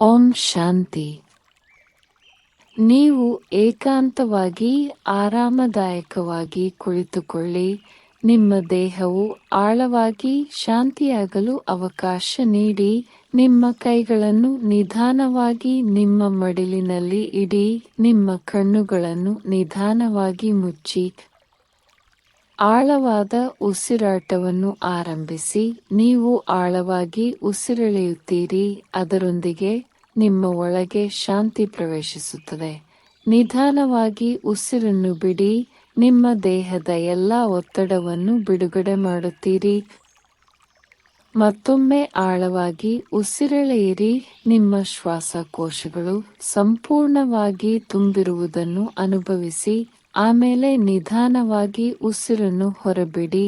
ಓಂ ಶಾಂತಿ. ನೀವು ಏಕಾಂತವಾಗಿ ಆರಾಮದಾಯಕವಾಗಿ ಕುಳಿತುಕೊಳ್ಳಿ. ನಿಮ್ಮ ದೇಹವು ಆಳವಾಗಿ ಶಾಂತಿಯಾಗಲು ಅವಕಾಶ ನೀಡಿ. ನಿಮ್ಮ ಕೈಗಳನ್ನು ನಿಧಾನವಾಗಿ ನಿಮ್ಮ ಮಡಿಲಿನಲ್ಲಿ ಇಡಿ. ನಿಮ್ಮ ಕಣ್ಣುಗಳನ್ನು ನಿಧಾನವಾಗಿ ಮುಚ್ಚಿ ಆಳವಾದ ಉಸಿರಾಟವನ್ನು ಆರಂಭಿಸಿ. ನೀವು ಆಳವಾಗಿ ಉಸಿರೆಳೆಯುತ್ತೀರಿ, ಅದರೊಂದಿಗೆ ನಿಮ್ಮ ಒಳಗೆ ಶಾಂತಿ ಪ್ರವೇಶಿಸುತ್ತದೆ. ನಿಧಾನವಾಗಿ ಉಸಿರನ್ನು ಬಿಡಿ. ನಿಮ್ಮ ದೇಹದ ಎಲ್ಲ ಒತ್ತಡವನ್ನು ಬಿಡುಗಡೆ ಮಾಡುತ್ತೀರಿ. ಮತ್ತೊಮ್ಮೆ ಆಳವಾಗಿ ಉಸಿರೆಳೆಯಿರಿ. ನಿಮ್ಮ ಶ್ವಾಸಕೋಶಗಳು ಸಂಪೂರ್ಣವಾಗಿ ತುಂಬಿರುವುದನ್ನು ಅನುಭವಿಸಿ. ಆಮೇಲೆ ನಿಧಾನವಾಗಿ ಉಸಿರನ್ನು ಹೊರಬಿಡಿ.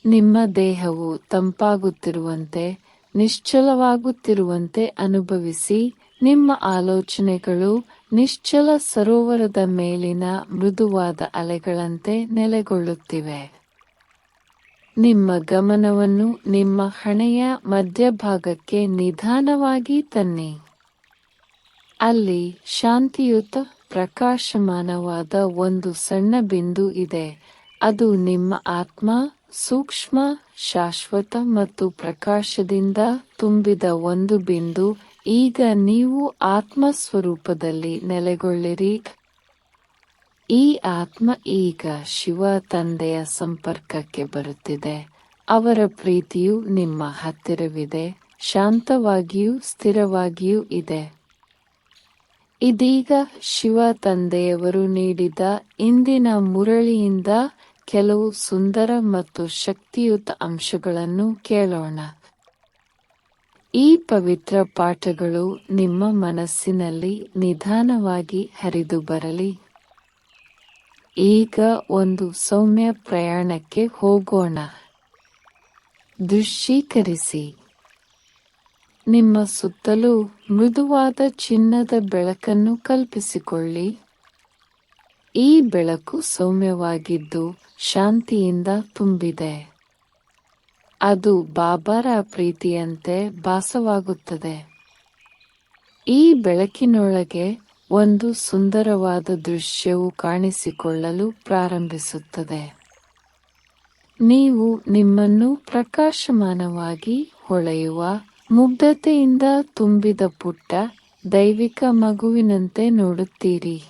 ನಿಮ್ಮ ದೇಹವು ತಂಪಾಗುತ್ತಿರುವಂತೆ, ನಿಶ್ಚಲವಾಗುತ್ತಿರುವಂತೆ ಅನುಭವಿಸಿ. ನಿಮ್ಮ ಆಲೋಚನೆಗಳು ನಿಶ್ಚಲ ಸರೋವರದ ಮೇಲಿನ ಮೃದುವಾದ ಅಲೆಗಳಂತೆ ನೆಲೆಗೊಳ್ಳುತ್ತಿವೆ. ನಿಮ್ಮ ಗಮನವನ್ನು ನಿಮ್ಮ ಹಣೆಯ ಮಧ್ಯಭಾಗಕ್ಕೆ ನಿಧಾನವಾಗಿ ತನ್ನಿ. ಅಲ್ಲಿ ಶಾಂತಿಯುತ ಪ್ರಕಾಶಮಾನವಾದ ಒಂದು ಸಣ್ಣ ಬಿಂದು ಇದೆ. ಅದು ನಿಮ್ಮ ಆತ್ಮ, ಸೂಕ್ಷ್ಮ, ಶಾಶ್ವತ ಮತ್ತು ಪ್ರಕಾಶದಿಂದ ತುಂಬಿದ ಒಂದು ಬಿಂದು. ಈಗ ನೀವು ಆತ್ಮ ಸ್ವರೂಪದಲ್ಲಿ ನೆಲೆಗೊಳ್ಳಿರಿ. ಈ ಆತ್ಮ ಈಗ ಶಿವ ತಂದೆಯ ಸಂಪರ್ಕಕ್ಕೆ ಬರುತ್ತಿದೆ. ಅವರ ಪ್ರೀತಿಯು ನಿಮ್ಮ ಹತ್ತಿರವಿದೆ, ಶಾಂತವಾಗಿಯೂ ಸ್ಥಿರವಾಗಿಯೂ ಇದೆ. ಇದೀಗ ಶಿವ ತಂದೆಯವರು ನೀಡಿದ ಇಂದಿನ ಮುರಳಿಯಿಂದ ಕೆಲವು ಸುಂದರ ಮತ್ತು ಶಕ್ತಿಯುತ ಅಂಶಗಳನ್ನು ಕೇಳೋಣ. ಈ ಪವಿತ್ರ ಪಾಠಗಳು ನಿಮ್ಮ ಮನಸ್ಸಿನಲ್ಲಿ ನಿಧಾನವಾಗಿ ಹರಿದು ಬರಲಿ. ಈಗ ಒಂದು ಸೌಮ್ಯ ಪ್ರಯಾಣಕ್ಕೆ ಹೋಗೋಣ. ದೃಶ್ಯೀಕರಿಸಿ. ನಿಮ್ಮ ಸುತ್ತಲೂ ಮೃದುವಾದ ಚಿನ್ನದ ಬೆಳಕನ್ನು ಕಲ್ಪಿಸಿಕೊಳ್ಳಿ. ಈ ಬೆಳಕು ಸೌಮ್ಯವಾಗಿದ್ದು ಶಾಂತಿಯಿಂದ ತುಂಬಿದೆ. ಅದು ಬಾಬಾರ ಪ್ರೀತಿಯಂತೆ ಭಾಸವಾಗುತ್ತದೆ. ಈ ಬೆಳಕಿನೊಳಗೆ ಒಂದು ಸುಂದರವಾದ ದೃಶ್ಯವು ಕಾಣಿಸಿಕೊಳ್ಳಲು ಪ್ರಾರಂಭಿಸುತ್ತದೆ. ನೀವು ನಿಮ್ಮನ್ನು ಪ್ರಕಾಶಮಾನವಾಗಿ ಹೊಳೆಯುವ, ಮುಗ್ಧತೆಯಿಂದ ತುಂಬಿದ ಪುಟ್ಟ ದೈವಿಕ ಮಗುವಿನಂತೆ ನೋಡುತ್ತೀರಿ.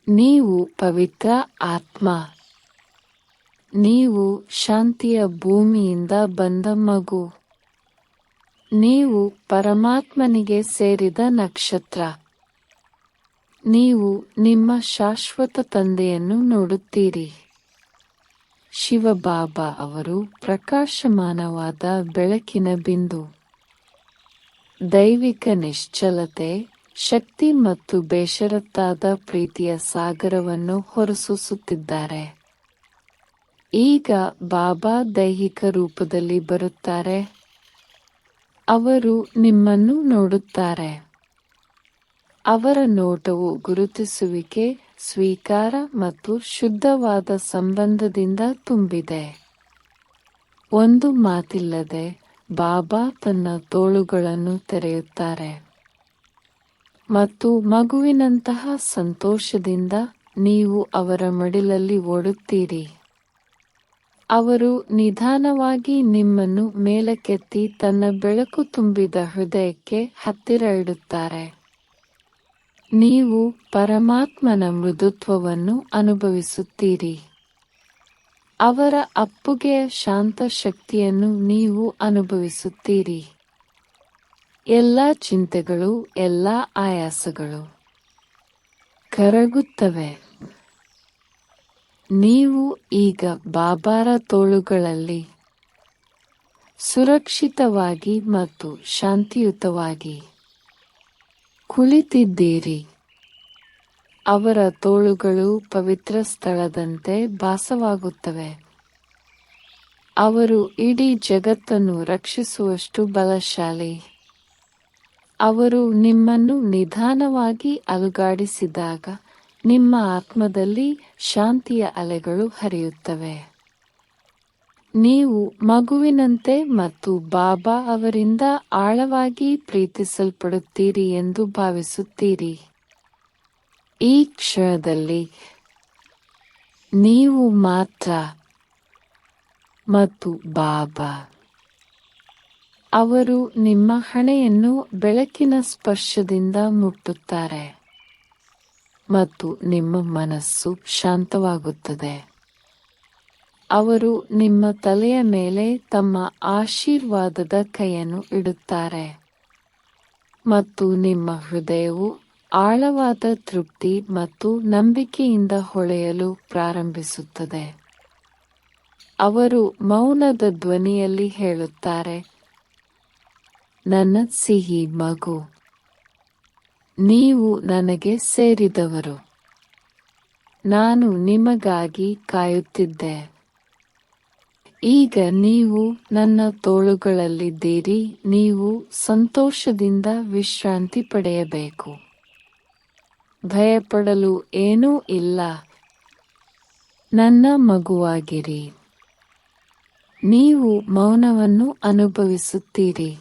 ನೀವು ಪವಿತ್ರ ಆತ್ಮ. ನೀವು ಶಾಂತಿಯ ಭೂಮಿಯಿಂದ ಬಂದ ಮಗು. ನೀವು ಪರಮಾತ್ಮನಿಗೆ ಸೇರಿದ ನಕ್ಷತ್ರ. ನೀವು ನಿಮ್ಮ ಶಾಶ್ವತ ತಂದೆಯನ್ನು ನೋಡುತ್ತೀರಿ. ಶಿವಬಾಬಾ ಅವರು ಪ್ರಕಾಶಮಾನವಾದ ಬೆಳಕಿನ ಬಿಂದು. ದೈವಿಕ ನಿಶ್ಚಲತೆ, ಶಕ್ತಿ ಮತ್ತು ಬೇಷರತ್ತಾದ ಪ್ರೀತಿಯ ಸಾಗರವನ್ನು ಹೊರಸೂಸುತ್ತಿದ್ದಾರೆ. ಈಗ ಬಾಬಾ ದೈಹಿಕ ರೂಪದಲ್ಲಿ ಬರುತ್ತಾರೆ. ಅವರು ನಿಮ್ಮನ್ನು ನೋಡುತ್ತಾರೆ. ಅವರ ನೋಟವು ಗುರುತಿಸುವಿಕೆ, ಸ್ವೀಕಾರ ಮತ್ತು ಶುದ್ಧವಾದ ಸಂಬಂಧದಿಂದ ತುಂಬಿದೆ. ಒಂದು ಮಾತಿಲ್ಲದೆ ಬಾಬಾ ತನ್ನ ತೋಳುಗಳನ್ನು ತೆರೆಯುತ್ತಾರೆ ಮತ್ತು ಮಗುವಿನಂತಹ ಸಂತೋಷದಿಂದ ನೀವು ಅವರ ಮಡಿಲಲ್ಲಿ ಓಡುತ್ತೀರಿ. ಅವರು ನಿಧಾನವಾಗಿ ನಿಮ್ಮನ್ನು ಮೇಲಕ್ಕೆತ್ತಿ ತನ್ನ ಬೆಳಕು ತುಂಬಿದ ಹೃದಯಕ್ಕೆ ಹತ್ತಿರ ಇಡುತ್ತಾರೆ. ನೀವು ಪರಮಾತ್ಮನ ಮೃದುತ್ವವನ್ನು ಅನುಭವಿಸುತ್ತೀರಿ. ಅವರ ಅಪ್ಪುಗೆಯ ಶಾಂತ ಶಕ್ತಿಯನ್ನು ನೀವು ಅನುಭವಿಸುತ್ತೀರಿ. ಎಲ್ಲ ಚಿಂತೆಗಳು, ಎಲ್ಲ ಆಯಾಸಗಳು ಕರಗುತ್ತವೆ. ನೀವು ಈಗ ಬಾಬಾರ ತೋಳುಗಳಲ್ಲಿ ಸುರಕ್ಷಿತವಾಗಿ ಮತ್ತು ಶಾಂತಿಯುತವಾಗಿ ಕುಳಿತಿದ್ದೀರಿ. ಅವರ ತೋಳುಗಳು ಪವಿತ್ರ ಸ್ಥಳದಂತೆ ಭಾಸವಾಗುತ್ತವೆ. ಅವರು ಇಡೀ ಜಗತ್ತನ್ನು ರಕ್ಷಿಸುವಷ್ಟು ಬಲಶಾಲಿ. ಅವರು ನಿಮ್ಮನ್ನು ನಿಧಾನವಾಗಿ ಅಲುಗಾಡಿಸಿದಾಗ ನಿಮ್ಮ ಆತ್ಮದಲ್ಲಿ ಶಾಂತಿಯ ಅಲೆಗಳು ಹರಿಯುತ್ತವೆ. ನೀವು ಮಗುವಿನಂತೆ ಮತ್ತು ಬಾಬಾ ಅವರಿಂದ ಆಳವಾಗಿ ಪ್ರೀತಿಸಲ್ಪಡುತ್ತೀರಿ ಎಂದು ಭಾವಿಸುತ್ತೀರಿ. ಈ ಕ್ಷಣದಲ್ಲಿ ನೀವು ಮಾತ್ರ ಮತ್ತು ಬಾಬಾ ಅವರು ನಿಮ್ಮ ಹಣೆಯನ್ನು ಬೆಳಕಿನ ಸ್ಪರ್ಶದಿಂದ ಮುಟ್ಟುತ್ತಾರೆ ಮತ್ತು ನಿಮ್ಮ ಮನಸ್ಸು ಶಾಂತವಾಗುತ್ತದೆ. ಅವರು ನಿಮ್ಮ ತಲೆಯ ಮೇಲೆ ತಮ್ಮ ಆಶೀರ್ವಾದದ ಕೈಯನ್ನು ಇಡುತ್ತಾರೆ ಮತ್ತು ನಿಮ್ಮ ಹೃದಯವು ಆಳವಾದ ತೃಪ್ತಿ ಮತ್ತು ನಂಬಿಕೆಯಿಂದ ಹೊಳೆಯಲು ಪ್ರಾರಂಭಿಸುತ್ತದೆ. ಅವರು ಮೌನದ ಧ್ವನಿಯಲ್ಲಿ ಹೇಳುತ್ತಾರೆ, ನನ್ನ ಸಿಹಿ ಮಗು, ನೀವು ನನಗೆ ಸೇರಿದವರು. ನಾನು ನಿಮಗಾಗಿ ಕಾಯುತ್ತಿದ್ದೆ. ಈಗ ನೀವು ನನ್ನ ತೋಳುಗಳಲ್ಲಿದ್ದೀರಿ. ನೀವು ಸಂತೋಷದಿಂದ ವಿಶ್ರಾಂತಿ ಪಡೆಯಬೇಕು. ಭಯಪಡಲು ಏನೂ ಇಲ್ಲ. ನನ್ನ ಮಗುವಾಗಿರಿ. ನೀವು ಮೌನವನ್ನು ಅನುಭವಿಸುತ್ತೀರಿ.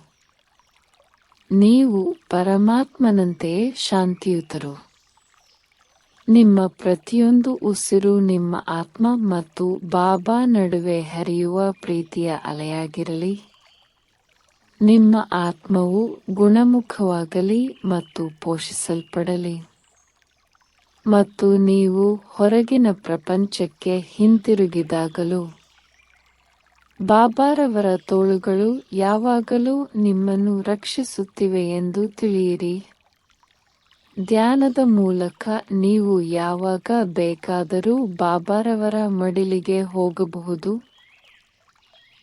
ನೀವು ಪರಮಾತ್ಮನಂತೆಯೇ ಶಾಂತಿಯುತರು. ನಿಮ್ಮ ಪ್ರತಿಯೊಂದು ಉಸಿರು ನಿಮ್ಮ ಆತ್ಮ ಮತ್ತು ಬಾಬಾ ನಡುವೆ ಹರಿಯುವ ಪ್ರೀತಿಯ ಅಲೆಯಾಗಿರಲಿ. ನಿಮ್ಮ ಆತ್ಮವು ಗುಣಮುಖವಾಗಲಿ ಮತ್ತು ಪೋಷಿಸಲ್ಪಡಲಿ. ಮತ್ತು ನೀವು ಹೊರಗಿನ ಪ್ರಪಂಚಕ್ಕೆ ಹಿಂತಿರುಗಿದಾಗಲೂ ಬಾಬಾರವರ ತೋಳುಗಳು ಯಾವಾಗಲೂ ನಿಮ್ಮನ್ನು ರಕ್ಷಿಸುತ್ತಿವೆ ಎಂದು ತಿಳಿಯಿರಿ. ಧ್ಯಾನದ ಮೂಲಕ ನೀವು ಯಾವಾಗ ಬೇಕಾದರೂ ಬಾಬಾರವರ ಮಡಿಲಿಗೆ ಹೋಗಬಹುದು.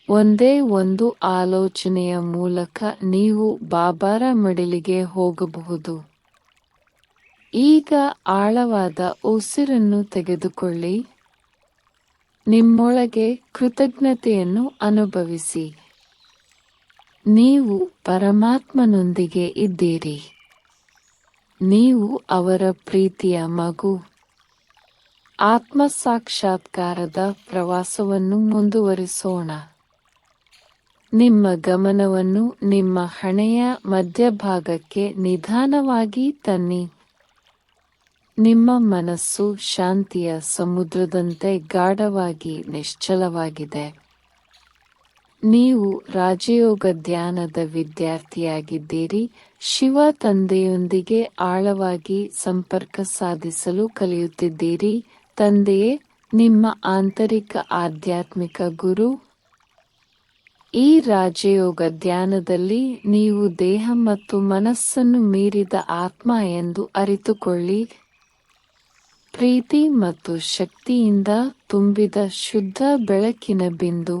ಒಂದೇ ಒಂದು ಆಲೋಚನೆಯ ಮೂಲಕ ನೀವು ಬಾಬಾರ ಮಡಿಲಿಗೆ ಹೋಗಬಹುದು. ಈಗ ಆಳವಾದ ಉಸಿರನ್ನು ತೆಗೆದುಕೊಳ್ಳಿ. ನಿಮ್ಮೊಳಗೆ ಕೃತಜ್ಞತೆಯನ್ನು ಅನುಭವಿಸಿ. ನೀವು ಪರಮಾತ್ಮನೊಂದಿಗೆ ಇದ್ದೀರಿ. ನೀವು ಅವರ ಪ್ರೀತಿಯ ಮಗು. ಆತ್ಮ ಸಾಕ್ಷಾತ್ಕಾರದ ಪ್ರವಾಸವನ್ನು ಮುಂದುವರಿಸೋಣ. ನಿಮ್ಮ ಗಮನವನ್ನು ನಿಮ್ಮ ಹಣೆಯ ಮಧ್ಯಭಾಗಕ್ಕೆ ನಿಧಾನವಾಗಿ ತನ್ನಿ. ನಿಮ್ಮ ಮನಸ್ಸು ಶಾಂತಿಯ ಸಮುದ್ರದಂತೆ ಗಾಢವಾಗಿ ನಿಶ್ಚಲವಾಗಿದೆ. ನೀವು ರಾಜಯೋಗ ಧ್ಯಾನದ ವಿದ್ಯಾರ್ಥಿಯಾಗಿದ್ದೀರಿ. ಶಿವ ತಂದೆಯೊಂದಿಗೆ ಆಳವಾಗಿ ಸಂಪರ್ಕ ಸಾಧಿಸಲು ಕಲಿಯುತ್ತಿದ್ದೀರಿ. ತಂದೆಯೇ ನಿಮ್ಮ ಆಂತರಿಕ ಆಧ್ಯಾತ್ಮಿಕ ಗುರು. ಈ ರಾಜಯೋಗ ಧ್ಯಾನದಲ್ಲಿ ನೀವು ದೇಹ ಮತ್ತು ಮನಸ್ಸನ್ನು ಮೀರಿದ ಆತ್ಮ ಎಂದು ಅರಿತುಕೊಳ್ಳಿ. ಪ್ರೀತಿ ಮತ್ತು ಶಕ್ತಿಯಿಂದ ತುಂಬಿದ ಶುದ್ಧ ಬೆಳಕಿನ ಬಿಂದು.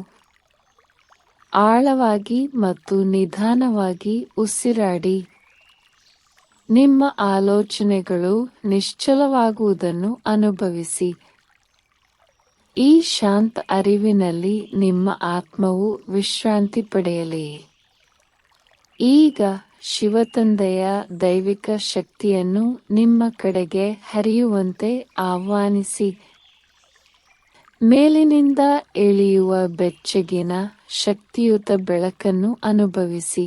ಆಳವಾಗಿ ಮತ್ತು ನಿಧಾನವಾಗಿ ಉಸಿರಾಡಿ. ನಿಮ್ಮ ಆಲೋಚನೆಗಳು ನಿಶ್ಚಲವಾಗುವುದನ್ನು ಅನುಭವಿಸಿ. ಈ ಶಾಂತ ಅರಿವಿನಲ್ಲಿ ನಿಮ್ಮ ಆತ್ಮವು ವಿಶ್ರಾಂತಿ ಪಡೆಯಲಿ. ಈಗ ಶಿವತಂದೆಯ ದೈವಿಕ ಶಕ್ತಿಯನ್ನು ನಿಮ್ಮ ಕಡೆಗೆ ಹರಿಯುವಂತೆ ಆಹ್ವಾನಿಸಿ. ಮೇಲಿನಿಂದ ಇಳಿಯುವ ಬೆಚ್ಚಗಿನ ಶಕ್ತಿಯುತ ಬೆಳಕನ್ನು ಅನುಭವಿಸಿ.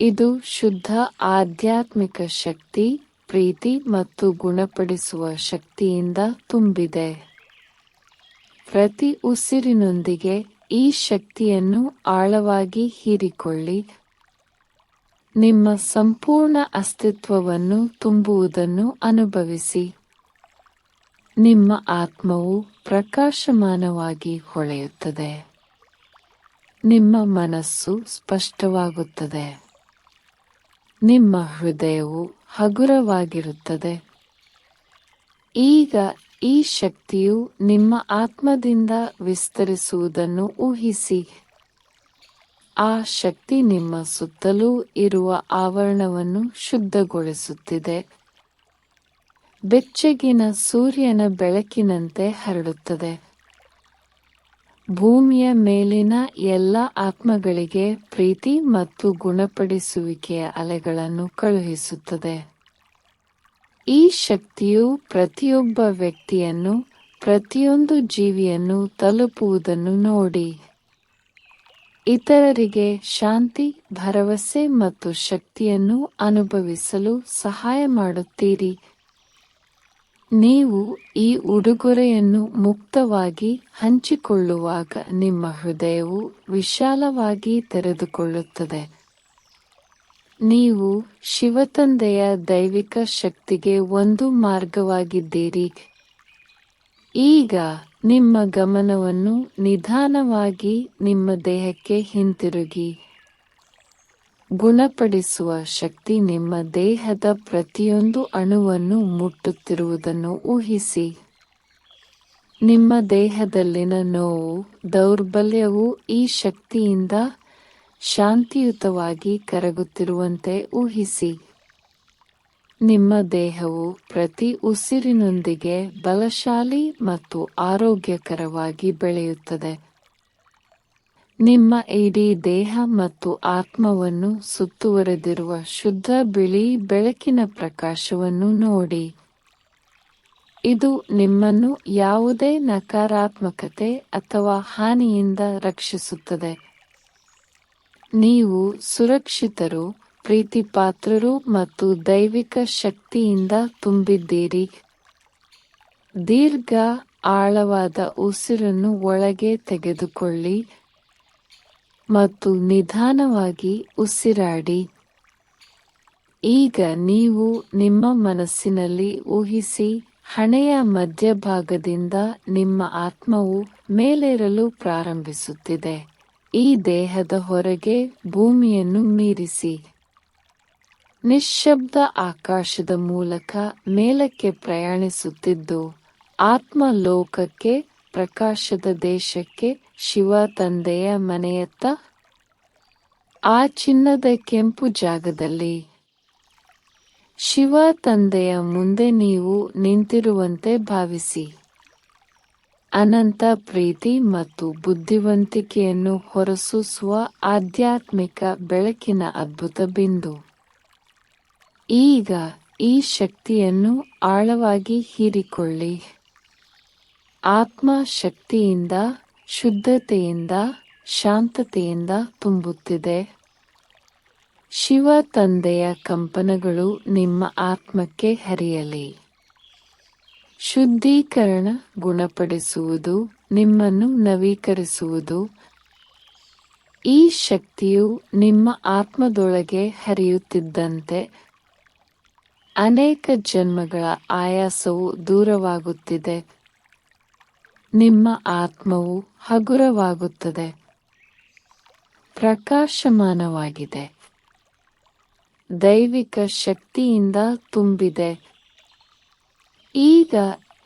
ಇದು ಶುದ್ಧ ಆಧ್ಯಾತ್ಮಿಕ ಶಕ್ತಿ, ಪ್ರೀತಿ ಮತ್ತು ಗುಣಪಡಿಸುವ ಶಕ್ತಿಯಿಂದ ತುಂಬಿದೆ. ಪ್ರತಿ ಉಸಿರಿನೊಂದಿಗೆ ಈ ಶಕ್ತಿಯನ್ನು ಆಳವಾಗಿ ಹೀರಿಕೊಳ್ಳಿ. ನಿಮ್ಮ ಸಂಪೂರ್ಣ ಅಸ್ತಿತ್ವವನ್ನು ತುಂಬುವುದನ್ನು ಅನುಭವಿಸಿ. ನಿಮ್ಮ ಆತ್ಮವು ಪ್ರಕಾಶಮಾನವಾಗಿ ಹೊಳೆಯುತ್ತದೆ. ನಿಮ್ಮ ಮನಸ್ಸು ಸ್ಪಷ್ಟವಾಗುತ್ತದೆ. ನಿಮ್ಮ ಹೃದಯವು ಹಗುರವಾಗಿರುತ್ತದೆ. ಈಗ ಈ ಶಕ್ತಿಯು ನಿಮ್ಮ ಆತ್ಮದಿಂದ ವಿಸ್ತರಿಸುವುದನ್ನು ಊಹಿಸಿ. ಆ ಶಕ್ತಿ ನಿಮ್ಮ ಸುತ್ತಲೂ ಇರುವ ಆವರಣವನ್ನು ಶುದ್ಧಗೊಳಿಸುತ್ತಿದೆ. ಬೆಚ್ಚಗಿನ ಸೂರ್ಯನ ಬೆಳಕಿನಂತೆ ಹರಡುತ್ತದೆ. ಭೂಮಿಯ ಮೇಲಿನ ಎಲ್ಲ ಆತ್ಮಗಳಿಗೆ ಪ್ರೀತಿ ಮತ್ತು ಗುಣಪಡಿಸುವಿಕೆಯ ಅಲೆಗಳನ್ನು ಕಳುಹಿಸುತ್ತದೆ. ಈ ಶಕ್ತಿಯು ಪ್ರತಿಯೊಬ್ಬ ವ್ಯಕ್ತಿಯನ್ನು ಪ್ರತಿಯೊಂದು ಜೀವಿಯನ್ನು ತಲುಪುವುದನ್ನು ನೋಡಿ. ಇತರರಿಗೆ ಶಾಂತಿ, ಭರವಸೆ ಮತ್ತು ಶಕ್ತಿಯನ್ನು ಅನುಭವಿಸಲು ಸಹಾಯ ಮಾಡುತ್ತೀರಿ. ನೀವು ಈ ಉಡುಗೊರೆಯನ್ನು ಮುಕ್ತವಾಗಿ ಹಂಚಿಕೊಳ್ಳುವಾಗ ನಿಮ್ಮ ಹೃದಯವು ವಿಶಾಲವಾಗಿ ತೆರೆದುಕೊಳ್ಳುತ್ತದೆ. ನೀವು ಶಿವತಂದೆಯ ದೈವಿಕ ಶಕ್ತಿಗೆ ಒಂದು ಮಾರ್ಗವಾಗಿದ್ದೀರಿ. ಈಗ ನಿಮ್ಮ ಗಮನವನ್ನು ನಿಧಾನವಾಗಿ ನಿಮ್ಮ ದೇಹಕ್ಕೆ ಹಿಂತಿರುಗಿ. ಗುಣಪಡಿಸುವ ಶಕ್ತಿ ನಿಮ್ಮ ದೇಹದ ಪ್ರತಿಯೊಂದು ಅಣುವನ್ನು ಮುಟ್ಟುತ್ತಿರುವುದನ್ನು ಊಹಿಸಿ. ನಿಮ್ಮ ದೇಹದಲ್ಲಿನ ನೋವು, ದೌರ್ಬಲ್ಯವು ಈ ಶಕ್ತಿಯಿಂದ ಶಾಂತಿಯುತವಾಗಿ ಕರಗುತ್ತಿರುವಂತೆ ಊಹಿಸಿ. ನಿಮ್ಮ ದೇಹವು ಪ್ರತಿ ಉಸಿರಿನೊಂದಿಗೆ ಬಲಶಾಲಿ ಮತ್ತು ಆರೋಗ್ಯಕರವಾಗಿ ಬೆಳೆಯುತ್ತದೆ. ನಿಮ್ಮ ಇಡೀ ದೇಹ ಮತ್ತು ಆತ್ಮವನ್ನು ಸುತ್ತುವರೆದಿರುವ ಶುದ್ಧ ಬಿಳಿ ಬೆಳಕಿನ ಪ್ರಕಾಶವನ್ನು ನೋಡಿ. ಇದು ನಿಮ್ಮನ್ನು ಯಾವುದೇ ನಕಾರಾತ್ಮಕತೆ ಅಥವಾ ಹಾನಿಯಿಂದ ರಕ್ಷಿಸುತ್ತದೆ. ನೀವು ಸುರಕ್ಷಿತರು, ಪ್ರೀತಿಪಾತ್ರರು ಮತ್ತು ದೈವಿಕ ಶಕ್ತಿಯಿಂದ ತುಂಬಿದ್ದೀರಿ. ದೀರ್ಘ, ಆಳವಾದ ಉಸಿರನ್ನು ಒಳಗೆ ತೆಗೆದುಕೊಳ್ಳಿ ಮತ್ತು ನಿಧಾನವಾಗಿ ಉಸಿರಾಡಿ. ಈಗ ನೀವು ನಿಮ್ಮ ಮನಸ್ಸಿನಲ್ಲಿ ಊಹಿಸಿ, ಹಣೆಯ ಮಧ್ಯಭಾಗದಿಂದ ನಿಮ್ಮ ಆತ್ಮವು ಮೇಲೇರಲು ಪ್ರಾರಂಭಿಸುತ್ತಿದೆ. ಈ ದೇಹದ ಹೊರಗೆ ಭೂಮಿಯನ್ನು ಮೀರಿಸಿ. ನಿಶ್ಶಬ್ದ ಆಕಾಶದ ಮೂಲಕ ಮೇಲಕ್ಕೆ ಪ್ರಯಾಣಿಸುತ್ತಿದ್ದು, ಆತ್ಮ ಲೋಕಕ್ಕೆ, ಪ್ರಕಾಶದ ದೇಶಕ್ಕೆ, ಶಿವ ತಂದೆಯ ಮನೆಯತ್ತ. ಆ ಚಿನ್ನದ ಕೆಂಪು ಜಾಗದಲ್ಲಿ ಶಿವ ತಂದೆಯ ಮುಂದೆ ನೀವು ನಿಂತಿರುವಂತೆ ಭಾವಿಸಿ. ಅನಂತ ಪ್ರೀತಿ ಮತ್ತು ಬುದ್ಧಿವಂತಿಕೆಯನ್ನು ಹೊರಸೂಸುವ ಆಧ್ಯಾತ್ಮಿಕ ಬೆಳಕಿನ ಅದ್ಭುತ ಬಿಂದು. ಈಗ ಈ ಶಕ್ತಿಯನ್ನು ಆಳವಾಗಿ ಹೀರಿಕೊಳ್ಳಿ. ಆತ್ಮ ಶಕ್ತಿಯಿಂದ, ಶುದ್ಧತೆಯಿಂದ, ಶಾಂತತೆಯಿಂದ ತುಂಬುತ್ತಿದೆ. ಶಿವ ತಂದೆಯ ಕಂಪನಗಳು ನಿಮ್ಮ ಆತ್ಮಕ್ಕೆ ಹರಿಯಲಿ. ಶುದ್ಧೀಕರಣ, ಗುಣಪಡಿಸುವುದು, ನಿಮ್ಮನ್ನು ನವೀಕರಿಸುವುದು. ಈ ಶಕ್ತಿಯು ನಿಮ್ಮ ಆತ್ಮದೊಳಗೆ ಹರಿಯುತ್ತಿದ್ದಂತೆ ಅನೇಕ ಜನ್ಮಗಳ ಆಯಾಸವು ದೂರವಾಗುತ್ತಿದೆ. ನಿಮ್ಮ ಆತ್ಮವು ಹಗುರವಾಗುತ್ತದೆ, ಪ್ರಕಾಶಮಾನವಾಗಿದೆ, ದೈವಿಕ ಶಕ್ತಿಯಿಂದ ತುಂಬಿದೆ. ಈಗ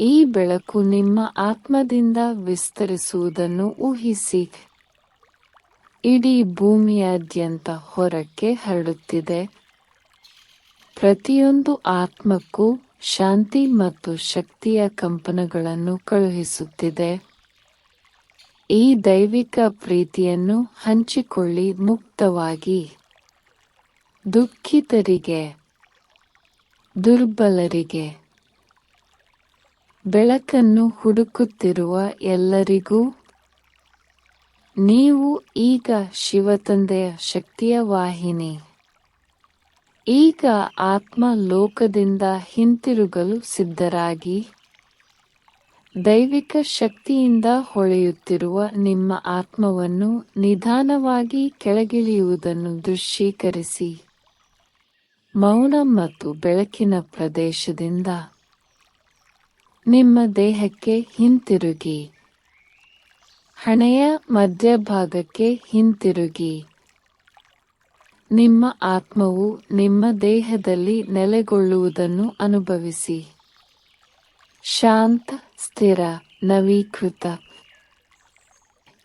ಈ ಬೆಳಕು ನಿಮ್ಮ ಆತ್ಮದಿಂದ ವಿಸ್ತರಿಸುವುದನ್ನು ಊಹಿಸಿ. ಇಡೀ ಭೂಮಿಯಾದ್ಯಂತ ಹೊರಕ್ಕೆ ಹರಡುತ್ತಿದೆ. ಪ್ರತಿಯೊಂದು ಆತ್ಮಕ್ಕೂ ಶಾಂತಿ ಮತ್ತು ಶಕ್ತಿಯ ಕಂಪನಗಳನ್ನು ಕಳುಹಿಸುತ್ತಿದೆ. ಈ ದೈವಿಕ ಪ್ರೀತಿಯನ್ನು ಹಂಚಿಕೊಳ್ಳಿ ಮುಕ್ತವಾಗಿ. ದುಃಖಿತರಿಗೆ, ದುರ್ಬಲರಿಗೆ, ಬೆಳಕನ್ನು ಹುಡುಕುತ್ತಿರುವ ಎಲ್ಲರಿಗೂ. ನೀವು ಈಗ ಶಿವತಂದೆಯ ಶಕ್ತಿಯ ವಾಹಿನಿ. ಈಗ ಆತ್ಮ ಲೋಕದಿಂದ ಹಿಂತಿರುಗಲು ಸಿದ್ಧರಾಗಿ. ದೈವಿಕ ಶಕ್ತಿಯಿಂದ ಹೊಳೆಯುತ್ತಿರುವ ನಿಮ್ಮ ಆತ್ಮವನ್ನು ನಿಧಾನವಾಗಿ ಕೆಳಗಿಳಿಯುವುದನ್ನು ದೃಶ್ಯೀಕರಿಸಿ. ಮೌನ ಮತ್ತು ಬೆಳಕಿನ ಪ್ರದೇಶದಿಂದ ನಿಮ್ಮ ದೇಹಕ್ಕೆ ಹಿಂತಿರುಗಿ. ಹಣೆಯ ಮಧ್ಯಭಾಗಕ್ಕೆ ಹಿಂತಿರುಗಿ. ನಿಮ್ಮ ಆತ್ಮವು ನಿಮ್ಮ ದೇಹದಲ್ಲಿ ನೆಲೆಗೊಳ್ಳುವುದನ್ನು ಅನುಭವಿಸಿ. ಶಾಂತ, ಸ್ಥಿರ, ನವೀಕೃತ.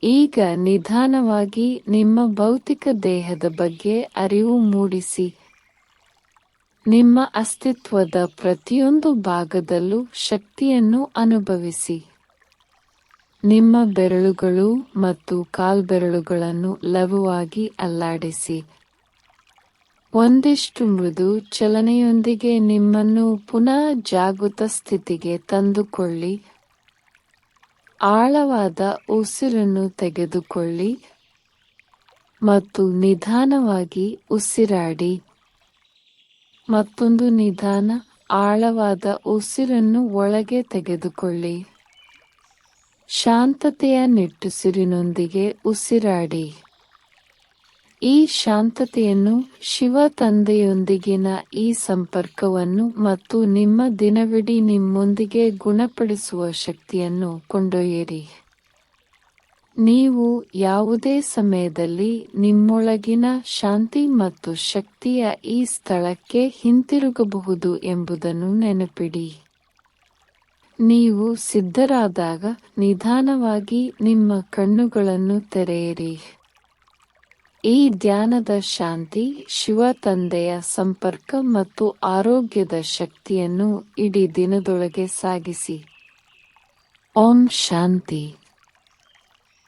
ಈಗ ನಿಧಾನವಾಗಿ ನಿಮ್ಮ ಭೌತಿಕ ದೇಹದ ಬಗ್ಗೆ ಅರಿವು ಮೂಡಿಸಿ. ನಿಮ್ಮ ಅಸ್ತಿತ್ವದ ಪ್ರತಿಯೊಂದು ಭಾಗದಲ್ಲೂ ಶಕ್ತಿಯನ್ನು ಅನುಭವಿಸಿ. ನಿಮ್ಮ ಬೆರಳುಗಳು ಮತ್ತು ಕಾಲ್ಬೆರಳುಗಳನ್ನು ಲಘುವಾಗಿ ಅಲ್ಲಾಡಿಸಿ. ಒಂದಿಷ್ಟು ಮೃದು ಚಲನೆಯೊಂದಿಗೆ ನಿಮ್ಮನ್ನು ಪುನಃ ಜಾಗೃತ ಸ್ಥಿತಿಗೆ ತಂದುಕೊಳ್ಳಿ. ಆಳವಾದ ಉಸಿರನ್ನು ತೆಗೆದುಕೊಳ್ಳಿ ಮತ್ತು ನಿಧಾನವಾಗಿ ಉಸಿರಾಡಿ. ಮತ್ತೊಂದು ನಿಧಾನ, ಆಳವಾದ ಉಸಿರನ್ನು ಒಳಗೆ ತೆಗೆದುಕೊಳ್ಳಿ. ಶಾಂತತೆಯ ನಿಟ್ಟುಸಿರಿನೊಂದಿಗೆ ಉಸಿರಾಡಿ. ಈ ಶಾಂತತೆಯನ್ನು, ಶಿವ ತಂದೆಯೊಂದಿಗಿನ ಈ ಸಂಪರ್ಕವನ್ನು ಮತ್ತು ನಿಮ್ಮ ದಿನವಿಡೀ ನಿಮ್ಮೊಂದಿಗೆ ಗುಣಪಡಿಸುವ ಶಕ್ತಿಯನ್ನು ಕೊಂಡೊಯ್ಯಿರಿ. ನೀವು ಯಾವುದೇ ಸಮಯದಲ್ಲಿ ನಿಮ್ಮೊಳಗಿನ ಶಾಂತಿ ಮತ್ತು ಶಕ್ತಿಯ ಈ ಸ್ಥಳಕ್ಕೆ ಹಿಂತಿರುಗಬಹುದು ಎಂಬುದನ್ನು ನೆನಪಿಡಿ. ನೀವು ಸಿದ್ಧರಾದಾಗ ನಿಧಾನವಾಗಿ ನಿಮ್ಮ ಕಣ್ಣುಗಳನ್ನು ತೆರೆಯಿರಿ. ಈ ಧ್ಯಾನದ ಶಾಂತಿ, ಶಿವ ತಂದೆಯ ಸಂಪರ್ಕ ಮತ್ತು ಆರೋಗ್ಯದ ಶಕ್ತಿಯನ್ನು ಇಡೀ ದಿನದೊಳಗೆ ಸಾಗಿಸಿ. ಓಂ ಶಾಂತಿ.